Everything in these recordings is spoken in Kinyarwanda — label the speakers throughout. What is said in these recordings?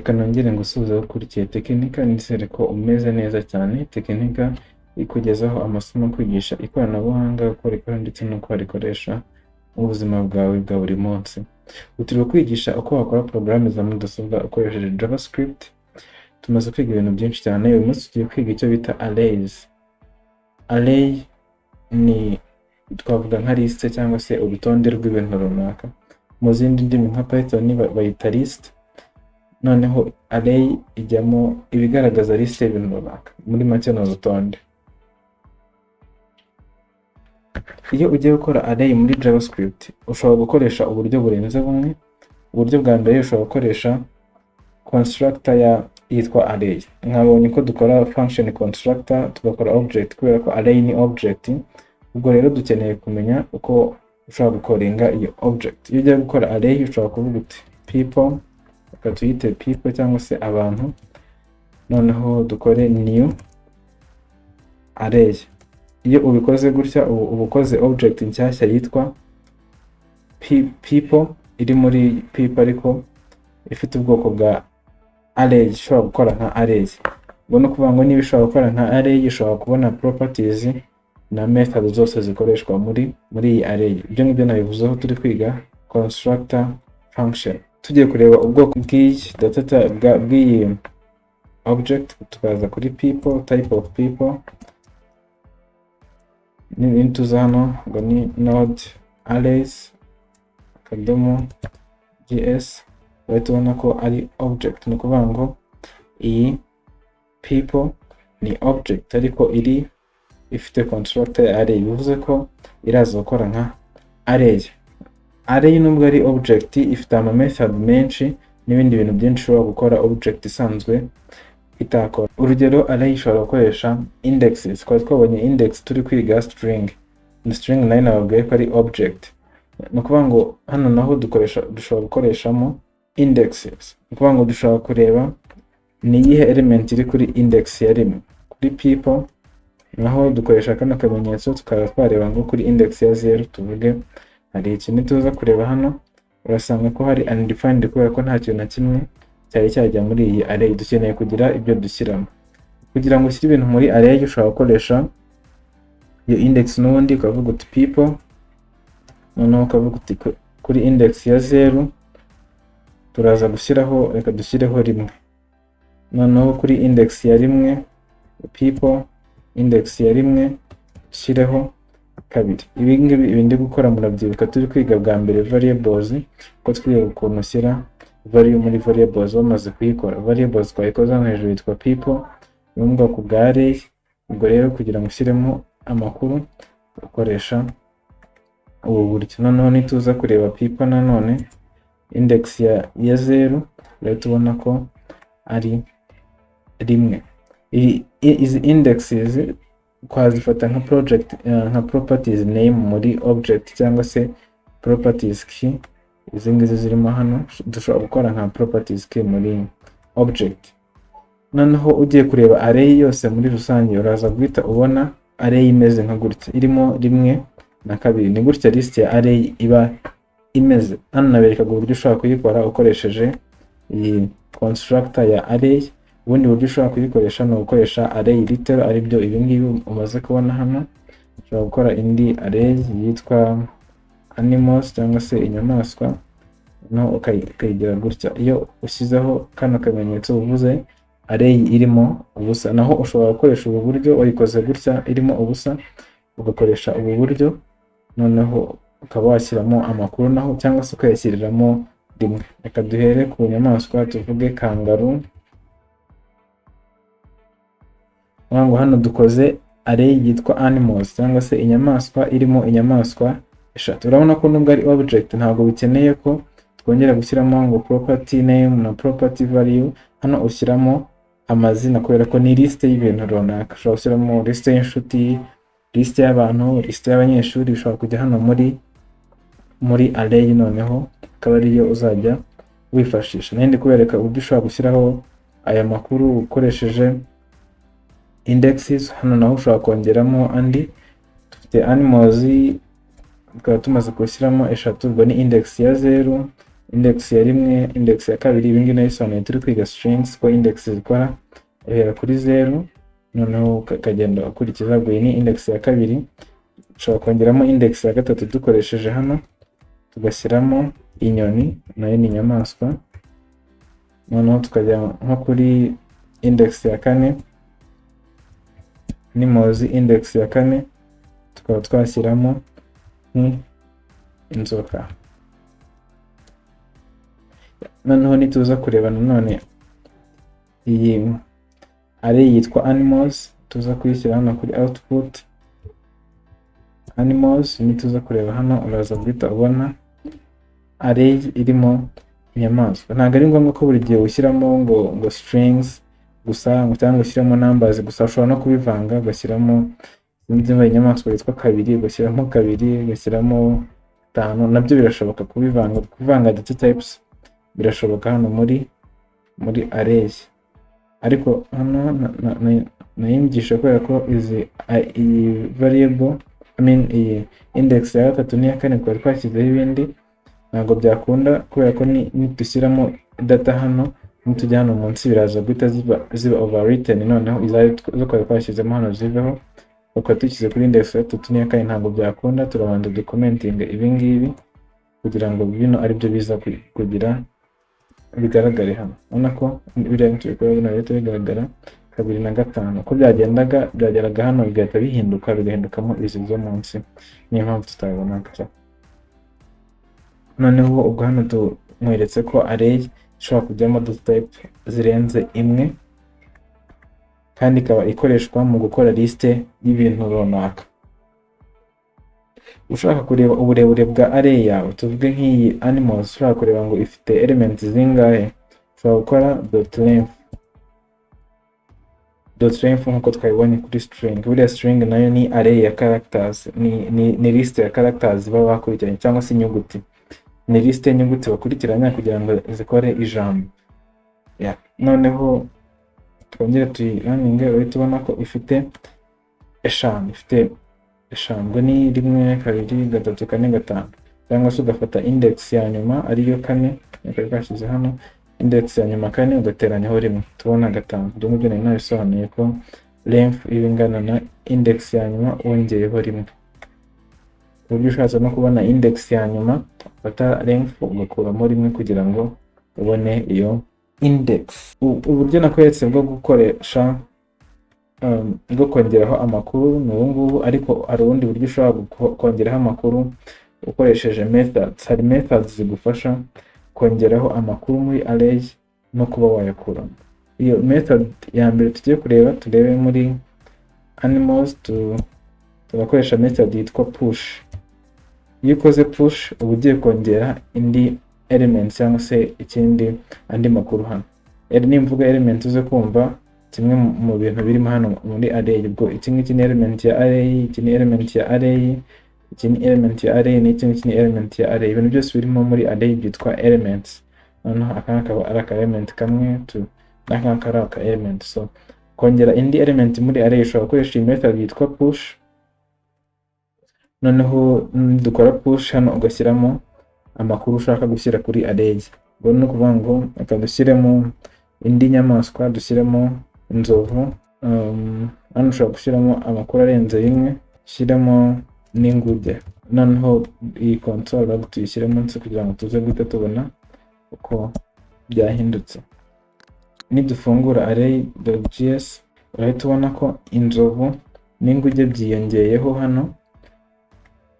Speaker 1: Reka nongere ngusubize ukurikiye Techinika, nizere ko umeze neza cyane. Techinika ikugezaho amasomo kwigisha ikoranabuhanga, gukora ndetse no kurikoresha mu buzima bwawe bwa buri munsi. Turi kwigisha uko wakora porogaramu za mudasobwa ukoresheje JavaScript. Tumaze kwiga ibintu byinshi cyane. Uyu munsi tugiye kwiga icyo bita arrays. Array ni twavuga nka liste cyangwa se urutonde rw'ibintu runaka. Mu zindi ndimi nka Python bayita list. Noneho array ijyamo ibigaragaza liste y'ibintu runaka. Muri make ni urutonde. Iyo ugiye gukora array muri JavaScript, ushobora gukoresha uburyo burenze bumwe. Uburyo bwa mbere ushobora gukoresha constructor yitwa array. Nkabonye ko dukora function constructor tugakora object kubera ko array ni object. Ubwo rero dukeneye kumenya uko ushobora gukoringa iyo object. Iyo ugiye gukora array ushobora kuvuga uti people, tuyite people cyangwa se abantu. Noneho dukore new array. Iyo ubikoze gutya uba ukoze object nshyashya yitwa people, iri muri people ariko ifite ubwoko bwa array. Ushobora gukora nka array. Ubwo no kuvuga ngo niba ushobora gukora nka array ushobora kubona properties na method zose zikoreshwa muri iyi array. Ibyo ngibyo nabivuzeho turi kwiga constructor function. Tugiye kureba ubwoko bw'iyi data bw'iyi object, tukaza kuri people, type of people. Tuza hano ngo ni node arrays akadomo gs. Tubona ko ari object, ni ukuvuga ngo iyi people ni object ariko ifite constructor ya array. Bivuze ko iraza gukora nka array. Array nubwo ari object ifite ama method menshi n'ibindi bintu byinshi ushobora gukora object isanzwe itakora. Urugero array ishobora gukoresha indexes. Twabonye index turi kwiga string. String nayo nababwiye ko ari object. Ni ukuvuga ngo hano naho dushobora gukoreshamo indexes. Ni ukuvuga ngo dushobora kureba ni iyihe element iri kuri index ya rimwe. Kuri people naho dukoresha kano kamenyetso tukaba twareba ngo kuri index ya 0 tuvuge hari ikintu tuza kureba hano. Urasanga ko hari undefined kubera ko nta kintu na kimwe cyari cyajya muri iyi array. Dukeneye kugira ibyo dushyiramo. Kugira ngo ushyire ibintu muri array ushobora gukoresha iyo index n'ubundi ukavuga uti people, noneho ukavuga uti kuri index ya 0 turaza gushyiraho, reka dushyireho rimwe. Noneho kuri index ya rimwe people, index ya rimwe dushyireho kabiri. Ibi ngibi ibindi gukora murabyibuka turi kwiga bwa mbere variables, ko twiga ukuntu ushyira value muri variables bamaze kuyikora. Variables twayikoze hano hejuru yitwa people, ni mu bwoko bwa array. Ubwo rero kugira ngo ushyiremo amakuru ukoresha ubu buryo. Noneho nituza kureba people nanone index ya 0 rero tubona ko ari rimwe. Izi indexes kwazifata nka nka properties name muri object cyangwa se properties key. Izi ngizi zirimo hano dushobora gukora nka properties key muri object. Noneho ugiye kureba array yose muri rusange uraza guhita ubona array imeze nka gutya, irimo rimwe na kabiri. Ni gutya list ya array iba imeze. Hano nabereka uburyo ushobora kuyikora ukoresheje iyi constructor ya array. Ubundi buryo ushobora kuyikoresha ni ugukoresha array literal, ari byo ibi ngibi umaze kubona hano. Ushobora gukora indi array yitwa animals cyangwa se inyamaswa, no ukayigira gutya. Iyo ushyizeho kano kamenyetso uvuze array irimo ubusa. Naho ushobora gukoresha ubu buryo wayikoze gutya irimo ubusa, ugakoresha ubu buryo noneho ukaba washyiramo amakuru naho, cyangwa se ukayashyiriramo rimwe. Reka duhere ku nyamaswa tuvuge kangaroo. Ngo hano dukoze array yitwa animals cyangwa se inyamaswa irimo inyamaswa eshatu. Urabona ko nubwo ari object ntabwo bikeneye ko twongera gushyiramo ngo property name na property value. Hano ushyiramo amazina kubera ko ni liste y'ibintu runaka. Ushobora gushyiramo liste y'inshuti, liste y'abantu, liste y'abanyeshuri. Ushobora kujya hano muri array noneho akaba ariyo uzajya wifashisha. Nindi kubereka uburyo ushobora gushyiraho aya makuru ukoresheje indexes. Hano naho ushobora kongeramo andi. Dufite animals tukaba tumaze gushyiramo eshatu. Ubwo ni index ya 0, index ya rimwe, index ya kabiri. Ibi ngibi nabisobanuye turi kwiga strings ko index zikora ihera kuri 0 noneho ukagenda ukurikiza. Ubwo iyi ni index ya kabiri. Ushobora kongeramo index ya gatatu dukoresheje hano, tugashyiramo inyoni nayo ni inyamaswa. Noneho tukajya nko kuri index ya kane, nimozi index ya kane tukaba twashyiramo inzoka. Noneho nituza kureba nanone iyi array yitwa animals, tuza kuyishyira hano kuri output animals. Nituza kureba hano uraza guhita ubona array irimo inyamaswa. Ntabwo ari ngombwa ko buri gihe ushyiramo ngo strings gusa cyangwa ushyiramo numbers gusa, ushobora no kubivanga ugashyiramo inyamaswa yitwa kabiri, ugashyiramo kabiri, ugashyiramo 5. Nabyo birashoboka kuvanga data types birashoboka hano muri array. Ariko hano nayimgisha kubera ko iyi variable iyi index ya gatatu n'iya kane twari twashyizeho ibindi, ntabwo byakunda kubera ko nitushyiramo data hano nitujya hano munsi biraza guhita ziba overwritten, noneho izo twari twashyizemo hano ziveho. Uko dushyize kuri index ya gatatu n'iya kane ntabwo byakunda. Turabanza documenting ibi ngibi kugira ngo bino ari byo biza kugira bigaragare hano. Ubona ko biriya turi kureba bino leta bigaragara 2 na 5. Uko byageraga hano bigahita bigahindukamo izi zo munsi, niyo mpamvu tutabona gusa. Noneho ubwo hano tumweretse ko array ishobora kujyamo data type zirenze imwe, kandi ikaba ikoreshwa mu gukora liste y'ibintu runaka. Ushaka kureba uburebure bwa array yawe, tuvuge nk'iyi animals, ushaka kureba ngo ifite elements zingahe, ushobora gukora .length nk'uko twabibonye kuri string. Buriya string nayo ni array ya characters, ni liste ya characters baba bakurikiranye, cyangwa se inyuguti. Ni liste y'inyuguti bakurikiranya kugira ngo zikore ijambo. Noneho twongere tuyirunning, uhita ubona ko ifite 5. Ngo ni 1 2 3 4 5, cyangwa se ugafata index ya nyuma ariyo 4 niko twashyize hano, index ya nyuma 4 ugateranyaho 1 tubona 5. Ndumva ibyo nari nabisobanuye ko length ibingana na index ya nyuma wongeyeho 1. Uburyo ushatse no kubona index ya nyuma ufata length ugakuramo 1 kugira ngo ubone iyo index. Uburyo nakweretse bwo gukoresha bwo kongeraho amakuru ni ubu ngubu, ariko hari ubundi buryo ushobora kongeraho amakuru ukoresheje methods. Hari methods zigufasha kongeraho amakuru muri array no kuba wayakura. Iyo method ya mbere tugiye kureba, turebe muri animals, tugakoresha method yitwa push. Iyo ukoze push uba ugiye kongera indi element cyangwa se andi makuru hano. Nimvuga element uze kumva kimwe mu bintu birimo hano muri array. Ubwo iki ngiki ni element ya array, iki ni element ya array, iki ni element ya array, n'iki ni element ya array. Ibintu byose birimo muri array byitwa elements. Noneho aka akaba ari aka element kamwe, n'aka ari aka element. So kongera indi element muri array ushobora gukoresha iyi method yitwa push. Noneho dukora push hano ugashyiramo amakuru ushaka gushyira kuri array. Ubwo ni ukuvuga ngo reka dushyiremo indi nyamaswa, dushyiremo inzovu. Hano ushobora gushyiramo amakuru arenze 1, ushyiremo n'inguge. Noneho iyi console log tuyishyire munsi kugira ngo tuze guhita tubona uko byahindutse. Nidufungura array.js urahita ubona ko inzovu n'inguge byiyongeyeho hano,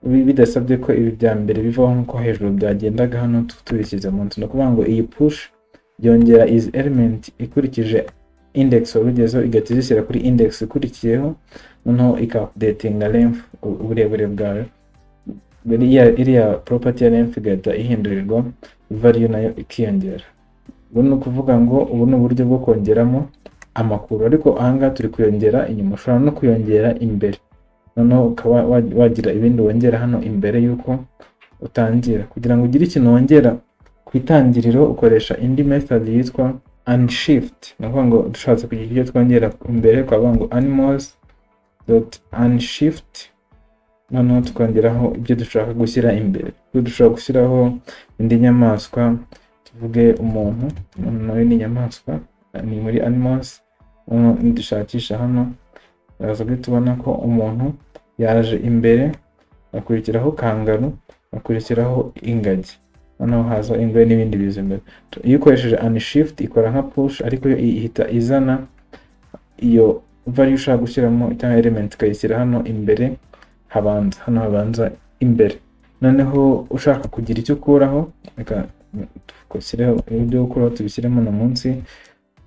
Speaker 1: bidasabye ko ibi bya mbere bivaho nk'uko hejuru byagendaga hano tubishyize munsi. No kuvuga ngo iyi push yongera is element ikurikije index warugezeho, igahita izishyira kuri index ikurikiyeho, noneho ika-updatinga length, uburebure bwawe. Iriya property ya length igahita ihindurirwa value nayo ikiyongera. Ubwo ni ukuvuga ngo ubu ni uburyo bwo kongeramo amakuru, ariko ahangaha turi kuyongera inyuma. Ushobora no kuyongera imbere, noneho ukaba wagira ibindi wongera hano imbere yuko utangira. Kugira ngo ugire ikintu wongera ku itangiriro ukoresha indi method yitwa unshift. Ni ukuvuga ngo dushatse kugira icyo twongera imbere, twavuga ngo animals.unshift noneho tukongeraho ibyo dushaka gushyira imbere. Dushobora gushyiraho indi nyamaswa, tuvuge umuntu nawe ni inyamaswa, ni muri animals. Dushakisha hano turaza guhita tubona ko umuntu yaje imbere, akurikiraho kangaru, akurikiraho ingagi, noneho haza ingwe n'ibindi biza imbere. Iyo ukoresheje unshift ikora nka push, ariko yo ihita izana iyo value ushaka gushyiramo cyangwa element ikayishyira hano imbere, hano habanza imbere. Noneho ushaka kugira icyo ukuraho, reka tushyireho ibyo gukuraho tubishyiremo no munsi.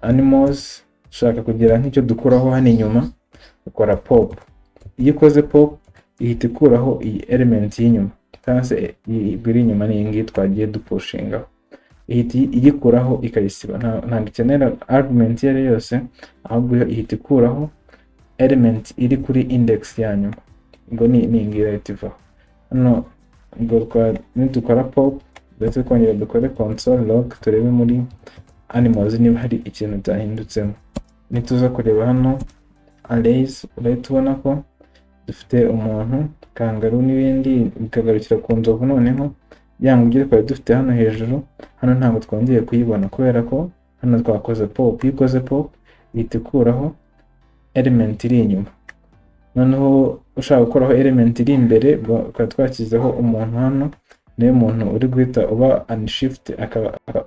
Speaker 1: Animals ushaka kugira nk'icyo dukuraho hano inyuma, ukora pop. Iyo ukoze pop ihita ikuraho iyi element y'inyuma, cyangwa se iri inyuma ni iyi ngiyi twagiye dupushingaho, ihita igikuraho ikayisiba. Ntabwo ikenera argument iyo ari yose, ahubwo yo ihita ikuraho element iri kuri index ya nyuma, ngo ni iyi ngiyi ihita ivaho. Hano dukora pop ndetse twongera dukore console log, turebe muri animals niba hari ikintu cyahindutseho. Nituza kureba hano arrays, urahita ubona ko dufite umuntu, kangaru n'ibindi, bikagarukira ku nzovu. Noneho byanga ibyo twari dufite hano hejuru, hano ntabwo twongeye kuyibona kubera ko hano twakoze pop. Iyo ukoze pop ihita ikuraho element iri inyuma. Noneho ushaka gukuraho element iri imbere, ukaba twashyizeho umuntu hano, niyo muntu uri guhita uba unshift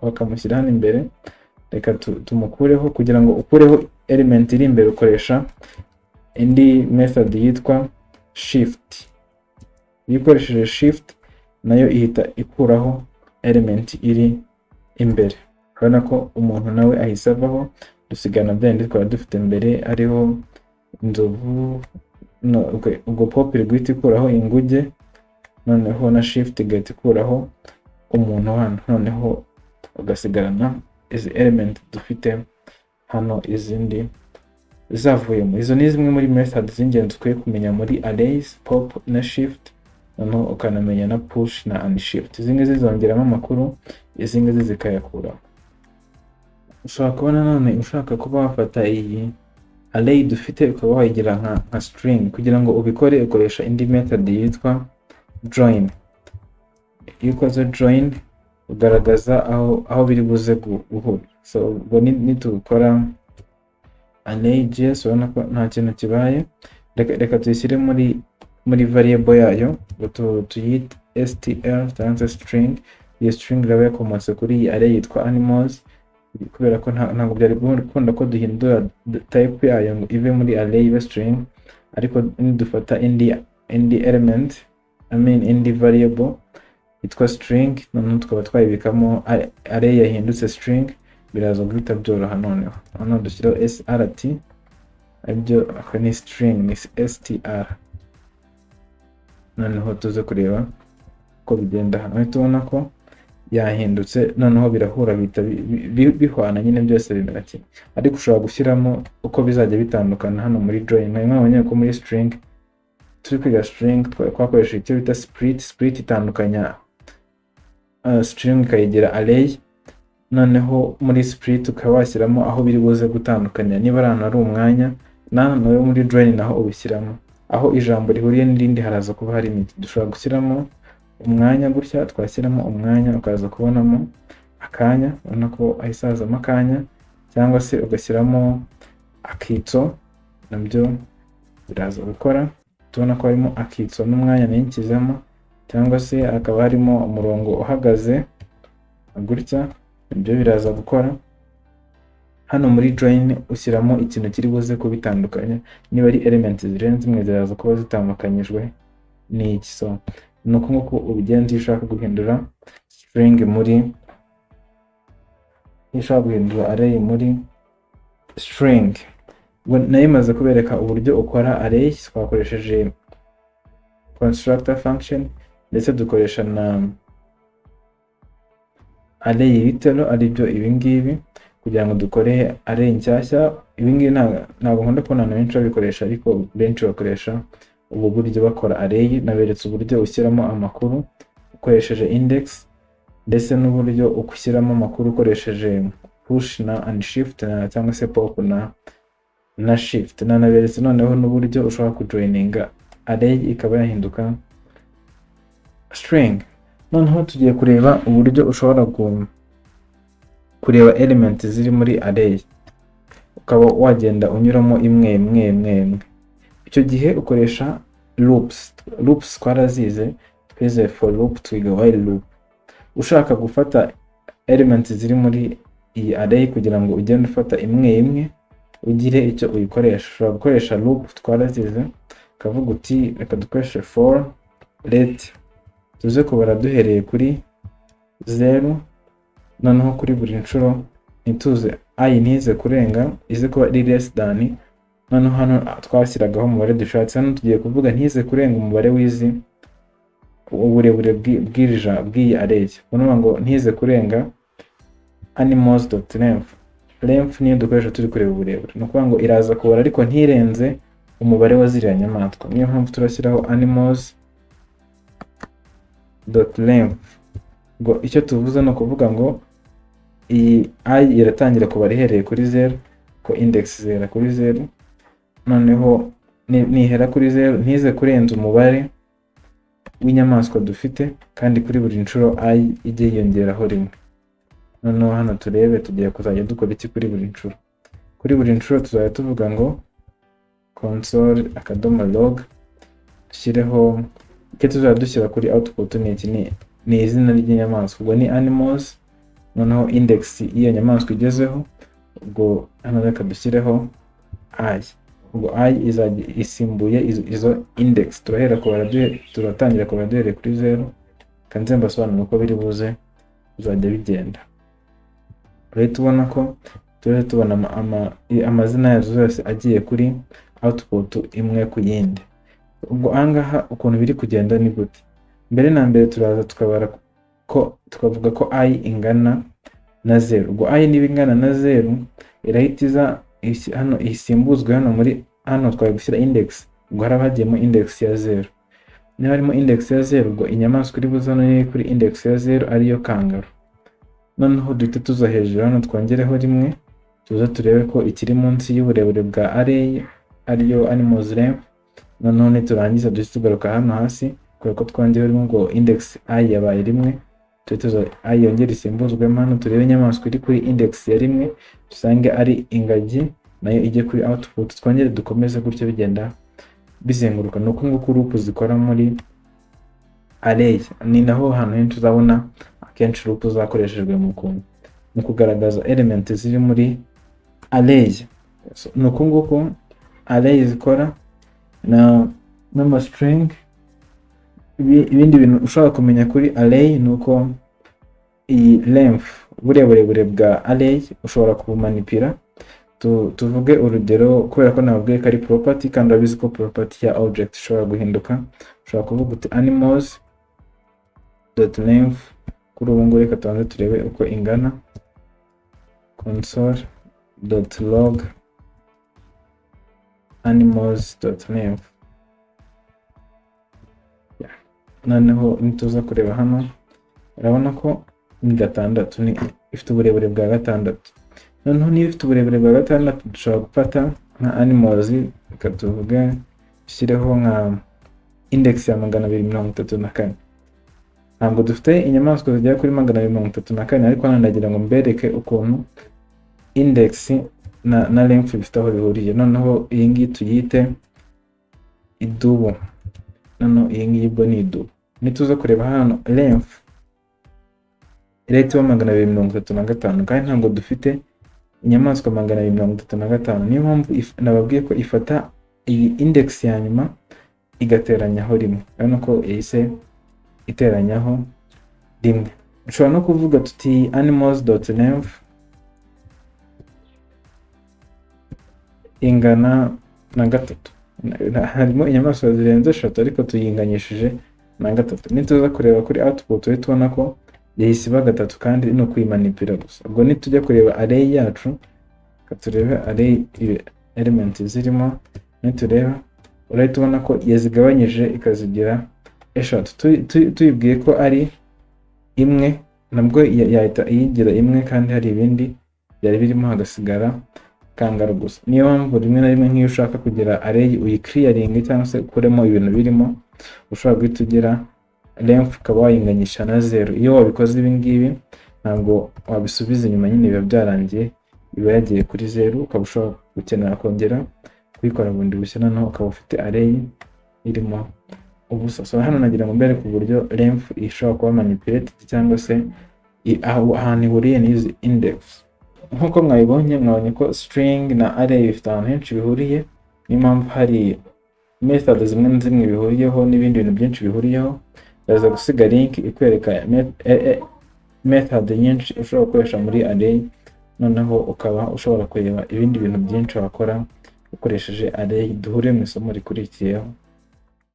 Speaker 1: bakamushyira hano imbere. Reka tumukureho. Kugira ngo ukureho element iri imbere ukoresha indi method yitwa shift. Iyo ukoresheje shift nayo ihita ikuraho element iri imbere. Urabona ko umuntu nawe ahise avaho, dusigana byandi twari dufite mbere ariho inzovu. Ubwo pop iri guhita ikuraho inguge, noneho na shift igahita ikuraho umuntu hano, noneho ugasigarana izi element dufite hano, izindi zavuyemo. Izo ni zimwe muri method z'ingenzi ukwiye kumenya muri arrays, pop na shift, noneho ukanamenya na push na unshift. Zimwe zizongeramo amakuru, izindi zikayakuraho. Ushobora kubona none ushaka kuba wafata iyi array dufite ukaba wayigira nka string. Kugira ngo ubikore ukoresha indi method yitwa join. Iyo ukoze join ugaragaza aho biri buze guhura. So ubwo nitukora array.js urabona ko nta kintu kibaye. Reka tuyishyire muri variable yayo, tuyite str cyangwa string. Iyo string iraba yakomotse kuri iyi array yitwa animals, kubera ko ntabwo byari gukunda ko duhindura type yayo ngo ive muri array ibe string. Ariko nidufata indi element, indi variable yitwa string, noneho tukaba twayibikamo array yahindutse string, biraza guhita byoroha. Noneho dushyiraho srt, ibyo ni string ni str. Noneho tuze kureba uko bigenda hano, tubona ko yahindutse. Noneho birahura, bihita bihwana nyine, byose bimera kimwe. Ariko ushobora gushyiramo uko bizajya bitandukana hano muri join. Mwabonye ko muri string turi kwiga string twakoresha icyo bita split itandukanya string ikayigira array. Noneho muri split ukaba washyiramo aho biri buze gutandukanya. Niba ari ahantu hari umwanya, nawe muri join naho ubishyiramo aho ijambo rihuriye n'irindi haraza kuba hari imiti. Dushobora gushyiramo umwanya gutya, twashyiramo umwanya ukaza kubonamo akanya, ubona ko ahisazamo akanya, cyangwa se ugashyiramo akitso, nabyo biraza gukora. Tubona ko harimo akitso n'umwanya n'inkizemo, cyangwa se akaba harimo umurongo uhagaze gutya, ibyo biraza gukora. Hano muri join ushyiramo ikintu kiri buze kubitandukanya. Niba ari elements zirenze imwe ziraza kuba zitandukanyijwe n'iki. So nuko nguko ubigenza iyo ushaka guhindura string muri, ushaka guhindura array muri string. Nayo imaze kubereka uburyo ukora array. Twakoresheje constructor function ndetse dukoresha na array y'ibitero, aribyo ibingibi, kugira ngo dukore array nshyashya. Ibingibi ntabwo nkunda kubona abantu benshi babikoresha, ariko benshi bakoresha ubu buryo bakora array. Naberetse uburyo ushyiramo amakuru ukoresheje index, ndetse n'uburyo ushyiramo amakuru ukoresheje push na unshift cyangwa se pop na shift. Naberetse noneho n'uburyo ushobora kujoininga array ikaba yahinduka string. Noneho tugiye kureba uburyo ushobora kureba element ziri muri array, ukaba wagenda unyuramo imwe. Icyo gihe ukoresha loops twarazize, twize for loop, twiga while loop. Ushaka gufata element ziri muri iyi array kugira ngo ugende ufata imwe ugire icyo uyikoresha, ushobora gukoresha loop twarazize, ukavuga uti reka dukoreshe for let tuze kubara duhereye kuri 0, noneho kuri buri nshuro ntituze I ntize kurenga, ize kuba ari less than, noneho hano twashyiragaho umubare dushatse. Hano tugiye kuvuga ntize kurenga umubare w'izi uburebure bw'iyi array, uvuga ngo ntize kurenga animals.length. Length niyo dukoresha turi kureba uburebure, ni ukuvuga ngo iraza kubara ariko ntirenze umubare wa ziriya nyamaswa. Niyo mpamvu turashyiraho animals.length. ngo icyo tuvuze no kuvuga ngo iyi I iratangira kubara ihereye kuri 0, ko index zera kuri 0, noneho nihera kuri 0 ntize kurenza umubare w'inyamaswa dufite, kandi kuri buri nshuro I ijye yiyongeraho rimwe. Noneho hano turebe tugiye kuzajya dukora iki kuri buri nshuro. Kuri buri nshuro tuzajya tuvuga ngo console.log dushyireho icyo tuzajya dushyira kuri output ni izina ry'inyamaswa, ubwo ni animals, noneho index y'iyo nyamaswa igezeho, ubwo hano reka dushyireho I, ubwo I izajya isimbuye izo index. turatangira kubara duhereye kuri 0, kandi mbasobanura uko biri buze uzajya bigenda. Rero tubona ko tubona amazina yazo zose agiye kuri output imwe ku yindi. Ubwo ahangaha ukuntu biri kugenda ni gute: mbere na mbere turaza tukabara ko tukavuga ko I ingana na 0. Ubwo I niba ingana na 0 irahitiza hano isimbuzwe hano twari gushyira index, ubwo haraba hagiyemo index ya 0. Niba harimo index ya 0, ubwo inyamaswa iri buze hano ni kuri index ya 0 ariyo kangaroo. Noneho duhita tuza hejuru hano twongereho rimwe, tuza turebe ko ikiri munsi y'uburebure bwa array ariyo animals length. Noneho niturangiza duhita tugaruka hano hasi kubera ko twongereho rimwe, ngo index I yabaye rimwe, tuza I yongera isimbuzwemo hano turebe inyamaswa iri kuri index ya rimwe, dusange ari ingagi nayo ijye kuri output, twongere dukomeze gutyo bigenda bizenguruka. Nuko nguko loop zikora muri array. Ni naho hantu henshi uzabona akenshi loop zakoreshejwe mu kugaragaza element ziri muri array. Nuko nguko array zikora na string. Ibindi bintu ushobora kumenya kuri array nuko iyi length, uburebure bwa array ushobora kubumanipira. Tuvuge urugero, kubera ko nababwiye ko ari property kandi urabizi ko property ya object ishobora guhinduka. Ushobora kuvuga uti animals.length. Kuri ubu ngubu reka tubanze turebe uko ingana. console.log animals.length. Noneho nituza kureba hano urabona ko ni 6, ifite uburebure bwa 6. Noneho niba ifite uburebure bwa 6, dushobora gufata nka animals, reka tuvuge dushyireho nka index ya 234. Ntabwo dufite inyamaswa zigera kuri 234, ariko hano ndagira ngo mbereke ukuntu index na length bifite aho bihuriye. Noneho iyi ngiyi tuyite idubu, noneho iyi ngiyi bwo ni idubu. Nituza kureba hano length irahita iba 235, kandi ntabwo dufite inyamaswa 235. Niyo mpamvu nababwiye ko ifata iyi index ya nyuma igateranyaho rimwe. Urabona ko yahise iteranyaho rimwe. Ushobora no kuvuga tuti animals.length ingana na 3. Harimo inyamaswa zirenze 3, ariko tuyinganyishije na 3. Nituza kureba kuri output uhita ubona ko yahise iba 3, kandi no kuyimanipira gusa. Ubwo nitujya kureba array yacu, turebe array element zirimo, nitureba urahita ubona ko yazigabanyije ikazigira 3. Tuyibwiye ko ari imwe, nabwo yahita iyigira imwe, kandi hari ibindi byari birimo hagasigara kangara gusa. Niyo mpamvu rimwe na rimwe nk'iyo ushaka kugira array uyiclearing cyangwa se ukuremo ibintu birimo, ushobora guhita ugira length ukaba wayinganyisha na 0. Iyo wabikoze ibi ngibi ntabwo wabisubiza inyuma, nyine biba byarangiye, biba yagiye kuri 0. Ukaba ushobora gukenera kongera kuyikora bundi bushya, noneho ukaba ufite array irimo ubusa. So hano nagira ngo mbere ku buryo length ishobora kuba manipulated cyangwa se ahantu ihuriye n'izi index. Nkuko mwabonye ko string na array bifite ahantu henshi bihuriye, niyo mpamvu hari method zimwe na zimwe bihuriyeho n'ibindi bintu byinshi bihuriyeho. Ndaza gusiga link ikwereka method nyinshi ushobora gukoresha muri array, noneho ukaba ushobora kureba ibindi bintu byinshi wakora ukoresheje array. Duhure mu isomo rikurikiyeho.